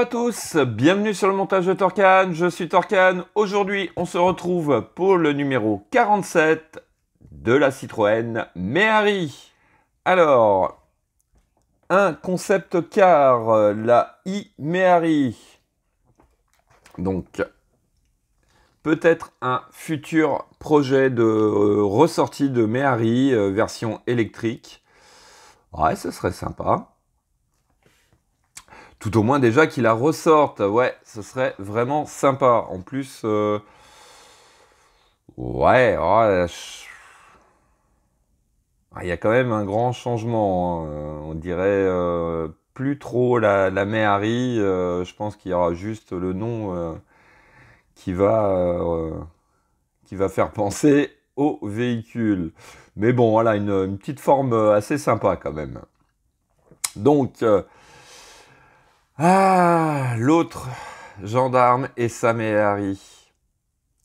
à tous, bienvenue sur le montage de Torcan, je suis Torcan. Aujourd'hui, on se retrouve pour le numéro 47 de la Citroën Méhari. Alors, un concept car, la Méhari. Donc, peut-être un futur projet de ressortie de Méhari, version électrique. Ouais, ce serait sympa. Tout au moins déjà qu'il la ressorte, ouais, ce serait vraiment sympa. En plus, ouais, il y a quand même un grand changement, hein. On dirait plus trop la Méhari. Je pense qu'il y aura juste le nom qui va faire penser au véhicule. Mais bon, voilà, une petite forme assez sympa quand même. Donc, l'autre gendarme et sa Méhari.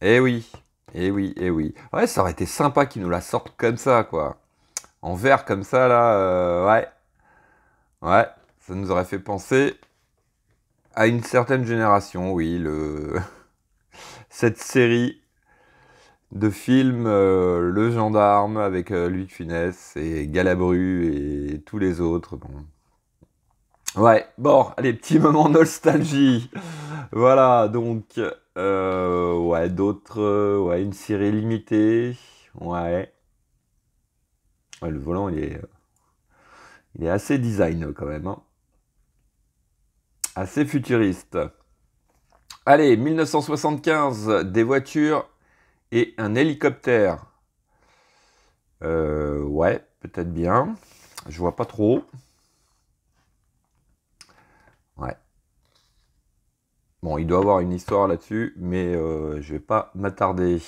Eh oui, eh oui, eh oui. Ouais, ça aurait été sympa qu'ils nous la sortent comme ça, quoi. En vert comme ça, là, ouais. Ouais, ça nous aurait fait penser à une certaine génération, oui, cette série de films, Le Gendarme, avec Louis de Funès et Galabru et tous les autres, bon. Ouais, bon, allez, petit moment nostalgie. Voilà, donc, ouais, d'autres, ouais, une série limitée, ouais. Ouais, le volant, il est assez design quand même, hein. Assez futuriste. Allez, 1975, des voitures et un hélicoptère. Ouais, peut-être bien. Je vois pas trop. Ouais. Bon, il doit y avoir une histoire là-dessus, mais je vais pas m'attarder.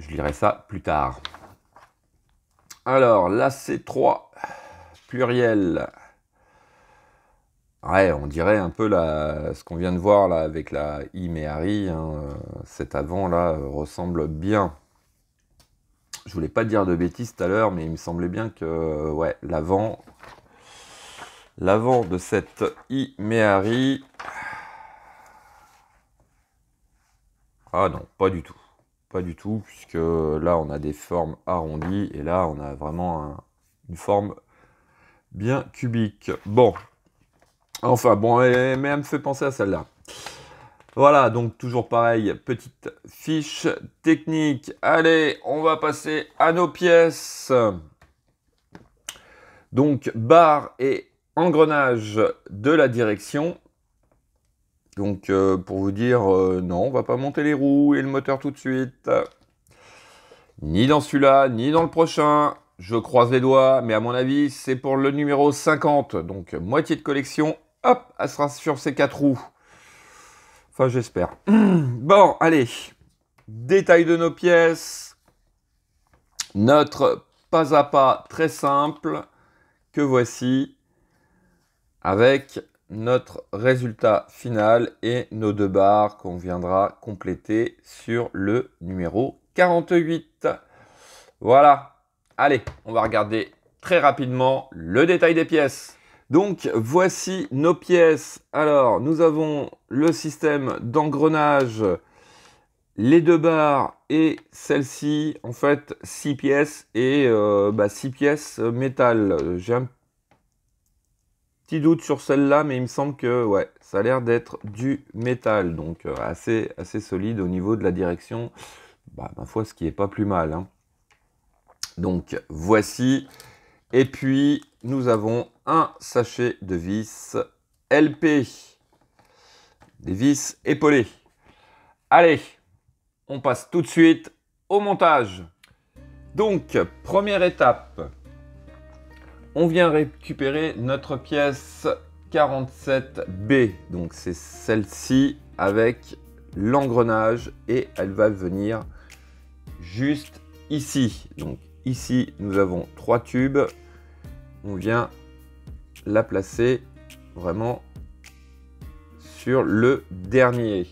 Je lirai ça plus tard. Alors, la C3, pluriel. Ouais, on dirait un peu ce qu'on vient de voir là avec la Méhari, hein. Cet avant là ressemble bien. Je voulais pas dire de bêtises tout à l'heure, mais il me semblait bien que ouais, l'avant de cette Méhari. Ah non, pas du tout. Pas du tout, puisque là on a des formes arrondies et là on a vraiment une forme bien cubique. Bon, enfin bon, mais elle me fait penser à celle-là. Voilà, donc toujours pareil, petite fiche technique. Allez, on va passer à nos pièces. Donc, barre et engrenage de la direction. Donc, pour vous dire, non, on va pas monter les roues et le moteur tout de suite. Ni dans celui-là, ni dans le prochain. Je croise les doigts, mais à mon avis, c'est pour le numéro 50. Donc, moitié de collection. Hop, elle sera sur ces 4 roues. Enfin, j'espère. Bon, allez. Détail de nos pièces. Notre pas à pas très simple que voici avec notre résultat final et nos 2 barres qu'on viendra compléter sur le numéro 48. Voilà. Allez, on va regarder très rapidement le détail des pièces. Donc, voici nos pièces. Alors, nous avons le système d'engrenage, les 2 barres et celle-ci, en fait, 6 pièces et 6 pièces métal. J'ai un petit doute sur celle-là, mais il me semble que ouais, ça a l'air d'être du métal. Donc, assez solide au niveau de la direction. Bah, ma foi, ce qui est pas plus mal, hein. Donc, voici. Et puis, nous avons un sachet de vis LP. Des vis épaulées. Allez, on passe tout de suite au montage. Donc, première étape. On vient récupérer notre pièce 47B. Donc, c'est celle-ci avec l'engrenage et elle va venir juste ici. Donc, ici, nous avons 3 tubes. On vient la placer vraiment sur le dernier.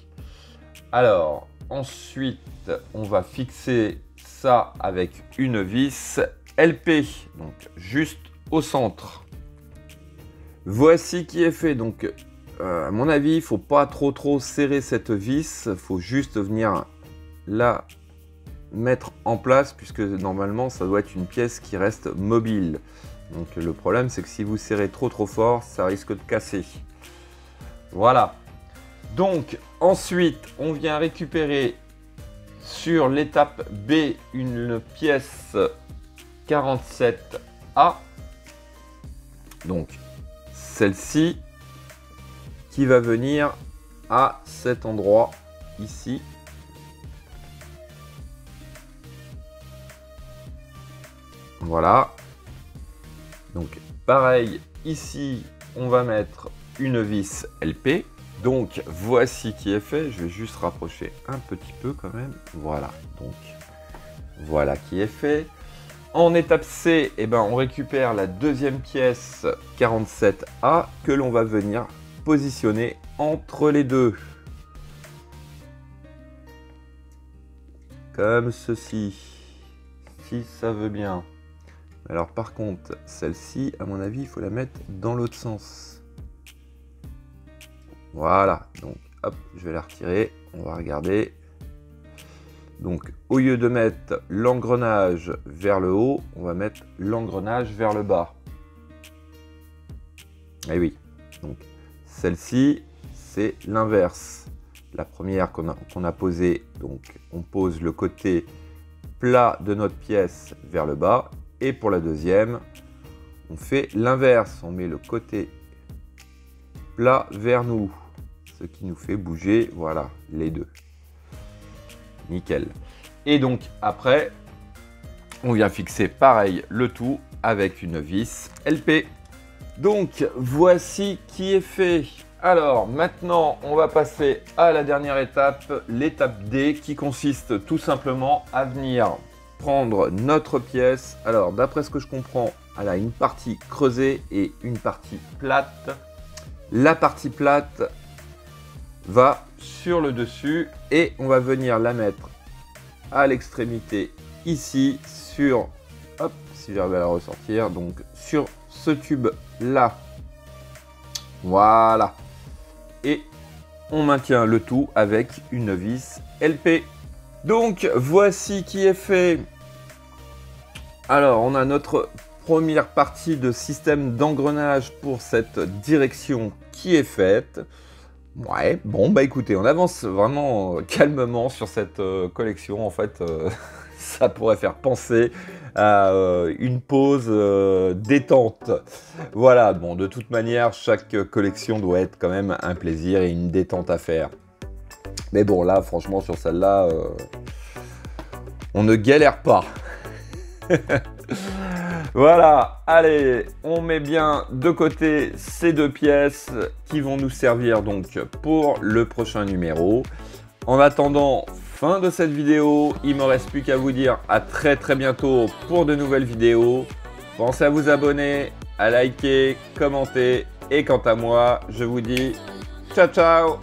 Alors, ensuite, on va fixer ça avec une vis LP, donc juste au centre. Voici qui est fait. Donc, à mon avis, il ne faut pas trop serrer cette vis. Il faut juste venir la mettre en place, puisque normalement, ça doit être une pièce qui reste mobile. Donc, le problème, c'est que si vous serrez trop fort, ça risque de casser. Voilà. Donc, ensuite, on vient récupérer sur l'étape B une pièce 47A. Donc, celle-ci qui va venir à cet endroit ici. Voilà. Donc, pareil, ici, on va mettre une vis LP. Donc, voici qui est fait. Je vais juste rapprocher un petit peu quand même. Voilà. Donc, voilà qui est fait. En étape C, eh ben, on récupère la deuxième pièce 47A que l'on va venir positionner entre les deux. Comme ceci. Si ça veut bien. Alors par contre, celle-ci, à mon avis, il faut la mettre dans l'autre sens. Voilà. Donc, hop, je vais la retirer. On va regarder. Donc, au lieu de mettre l'engrenage vers le haut, on va mettre l'engrenage vers le bas. Et oui. Donc, celle-ci, c'est l'inverse. La première qu'on a posée, donc, on pose le côté plat de notre pièce vers le bas. Et pour la deuxième, on fait l'inverse. On met le côté plat vers nous. Ce qui nous fait bouger, voilà, les deux. Nickel. Et donc après, on vient fixer pareil le tout avec une vis LP. Donc voici qui est fait. Alors maintenant, on va passer à la dernière étape, l'étape D, qui consiste tout simplement à venir prendre notre pièce. Alors d'après ce que je comprends, elle a une partie creusée et une partie plate. La partie plate va sur le dessus et on va venir la mettre à l'extrémité ici sur, hop, si j'arrive à la ressortir, donc sur ce tube là. Voilà. Et on maintient le tout avec une vis LP. Donc voici qui est fait. Alors on a notre première partie de système d'engrenage pour cette direction qui est faite. Ouais, bon bah écoutez, on avance vraiment calmement sur cette collection. En fait, ça pourrait faire penser à une pause détente. Voilà, bon, de toute manière, chaque collection doit être quand même un plaisir et une détente à faire. Mais bon, là, franchement, sur celle-là, on ne galère pas. Voilà, allez, on met bien de côté ces deux pièces qui vont nous servir donc pour le prochain numéro. En attendant, fin de cette vidéo, il ne me reste plus qu'à vous dire à très bientôt pour de nouvelles vidéos. Pensez à vous abonner, à liker, commenter et quant à moi, je vous dis ciao ciao.